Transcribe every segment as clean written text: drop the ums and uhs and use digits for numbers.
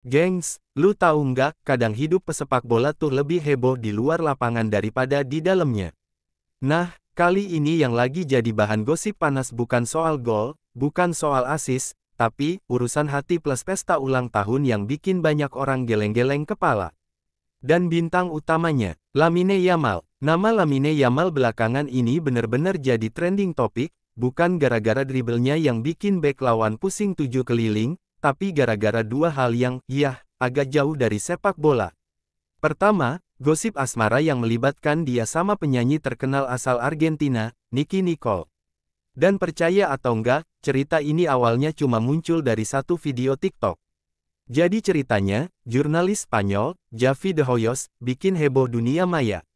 Gengs, lu tahu nggak, kadang hidup pesepak bola tuh lebih heboh di luar lapangan daripada di dalamnya. Nah, kali ini yang lagi jadi bahan gosip panas bukan soal gol, bukan soal assist, tapi urusan hati plus pesta ulang tahun yang bikin banyak orang geleng-geleng kepala. Dan bintang utamanya, Lamine Yamal. Nama Lamine Yamal belakangan ini bener-bener jadi trending topik, bukan gara-gara dribblenya yang bikin bek lawan pusing 7 keliling, tapi gara-gara dua hal yang, agak jauh dari sepak bola. Pertama, gosip asmara yang melibatkan dia sama penyanyi terkenal asal Argentina, Nicki Nicole. Dan percaya atau enggak, cerita ini awalnya cuma muncul dari satu video TikTok. Jadi ceritanya, jurnalis Spanyol, Javi de Hoyos, bikin heboh dunia maya.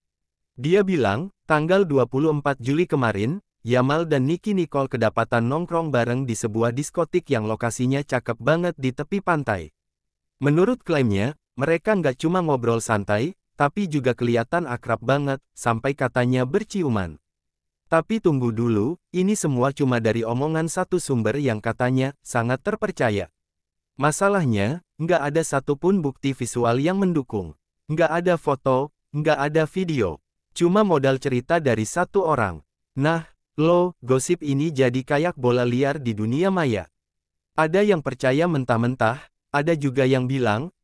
Dia bilang, tanggal 24 Juli kemarin, Yamal dan Nicki Nicole kedapatan nongkrong bareng di sebuah diskotik yang lokasinya cakep banget di tepi pantai. Menurut klaimnya, mereka nggak cuma ngobrol santai, tapi juga kelihatan akrab banget, sampai katanya berciuman. Tapi tunggu dulu, ini semua cuma dari omongan satu sumber yang katanya sangat terpercaya. Masalahnya, nggak ada satupun bukti visual yang mendukung. Nggak ada foto, nggak ada video. Cuma modal cerita dari satu orang. Nah, gosip ini jadi kayak bola liar di dunia maya. Ada yang percaya mentah-mentah, ada juga yang bilang,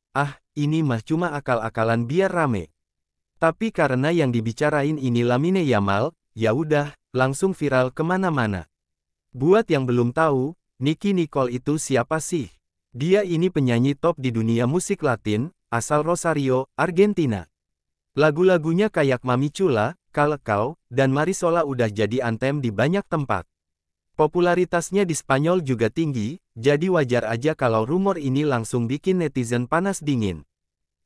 ini mah cuma akal-akalan biar rame. Tapi karena yang dibicarain ini Lamine Yamal, ya udah, langsung viral kemana-mana. Buat yang belum tahu, Nicki Nicole itu siapa sih? Dia ini penyanyi top di dunia musik Latin, asal Rosario, Argentina. Lagu-lagunya kayak Mami Chula, Kalekau, dan Marisola udah jadi anthem di banyak tempat. Popularitasnya di Spanyol juga tinggi, jadi wajar aja kalau rumor ini langsung bikin netizen panas dingin.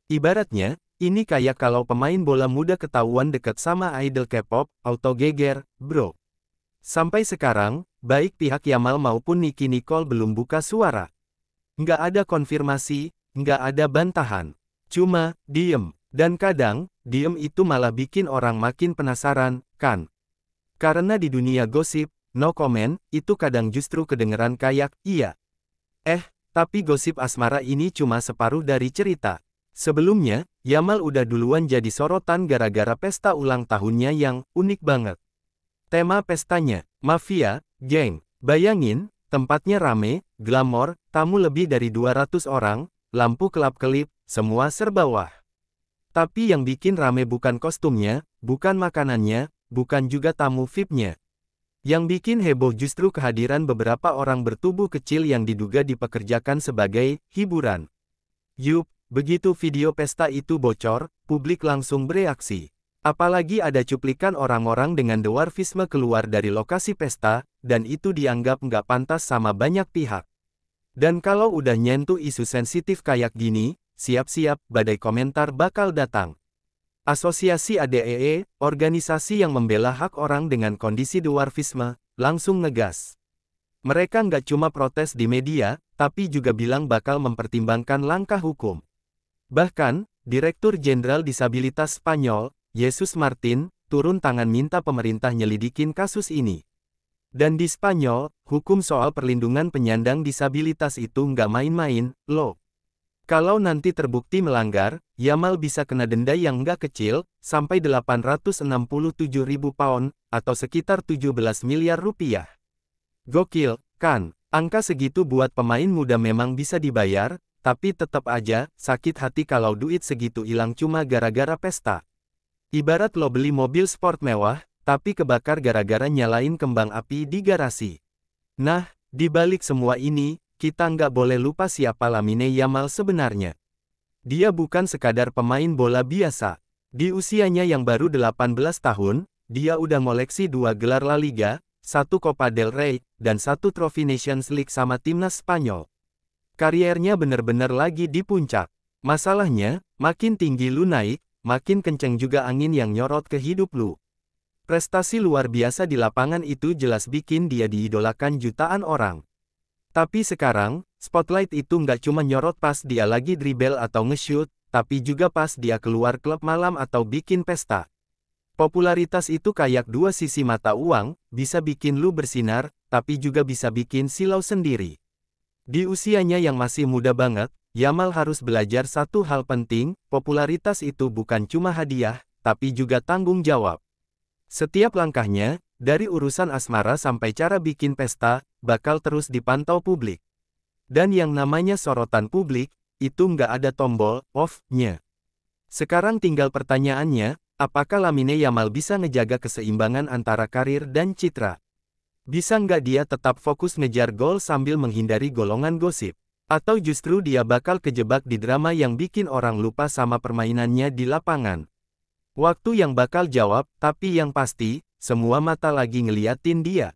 Ibaratnya, ini kayak kalau pemain bola muda ketahuan deket sama idol K-pop, auto geger, bro. Sampai sekarang, baik pihak Yamal maupun Nicki Nicole belum buka suara. Nggak ada konfirmasi, nggak ada bantahan. Cuma, diem. Dan kadang, diem itu malah bikin orang makin penasaran, kan? Karena di dunia gosip, no comment, itu kadang justru kedengeran kayak, iya. Tapi gosip asmara ini cuma separuh dari cerita. Sebelumnya, Yamal udah duluan jadi sorotan gara-gara pesta ulang tahunnya yang unik banget. Tema pestanya, mafia, geng. Bayangin, tempatnya rame, glamor, tamu lebih dari 200 orang, lampu kelap-kelip, semua serba wah. Tapi yang bikin rame bukan kostumnya, bukan makanannya, bukan juga tamu VIP-nya. Yang bikin heboh justru kehadiran beberapa orang bertubuh kecil yang diduga dipekerjakan sebagai hiburan. Yup, begitu video pesta itu bocor, publik langsung bereaksi. Apalagi ada cuplikan orang-orang dengan dwarfisme keluar dari lokasi pesta, dan itu dianggap nggak pantas sama banyak pihak. Dan kalau udah nyentuh isu sensitif kayak gini, siap-siap, badai komentar bakal datang. Asosiasi ADEE, organisasi yang membela hak orang dengan kondisi dwarfisme, langsung ngegas. Mereka nggak cuma protes di media, tapi juga bilang bakal mempertimbangkan langkah hukum. Bahkan, Direktur Jenderal Disabilitas Spanyol, Jesus Martin, turun tangan minta pemerintah nyelidikin kasus ini. Dan di Spanyol, hukum soal perlindungan penyandang disabilitas itu nggak main-main, loh. Kalau nanti terbukti melanggar, Yamal bisa kena denda yang nggak kecil, sampai 867.000 pound, atau sekitar 17 miliar rupiah. Gokil, kan? Angka segitu buat pemain muda memang bisa dibayar, tapi tetap aja, sakit hati kalau duit segitu hilang cuma gara-gara pesta. Ibarat lo beli mobil sport mewah, tapi kebakar gara-gara nyalain kembang api di garasi. Nah, di balik semua ini, kita nggak boleh lupa siapa Lamine Yamal sebenarnya. Dia bukan sekadar pemain bola biasa. Di usianya yang baru 18 tahun, dia udah ngoleksi 2 gelar La Liga, 1 Copa del Rey, dan 1 trofi Nations League sama timnas Spanyol. Kariernya bener-bener lagi di puncak. Masalahnya, makin tinggi lu naik, makin kenceng juga angin yang nyorot ke hidup lu. Prestasi luar biasa di lapangan itu jelas bikin dia diidolakan jutaan orang. Tapi sekarang, spotlight itu nggak cuma nyorot pas dia lagi dribble atau nge-shoot, tapi juga pas dia keluar klub malam atau bikin pesta. Popularitas itu kayak dua sisi mata uang, bisa bikin lu bersinar, tapi juga bisa bikin silau sendiri. Di usianya yang masih muda banget, Yamal harus belajar satu hal penting, popularitas itu bukan cuma hadiah, tapi juga tanggung jawab. Setiap langkahnya, dari urusan asmara sampai cara bikin pesta, bakal terus dipantau publik. Dan yang namanya sorotan publik, itu nggak ada tombol off-nya. Sekarang tinggal pertanyaannya, apakah Lamine Yamal bisa ngejaga keseimbangan antara karir dan citra? Bisa nggak dia tetap fokus ngejar gol sambil menghindari golongan gosip? Atau justru dia bakal kejebak di drama yang bikin orang lupa sama permainannya di lapangan? Waktu yang bakal jawab, tapi yang pasti, semua mata lagi ngeliatin dia.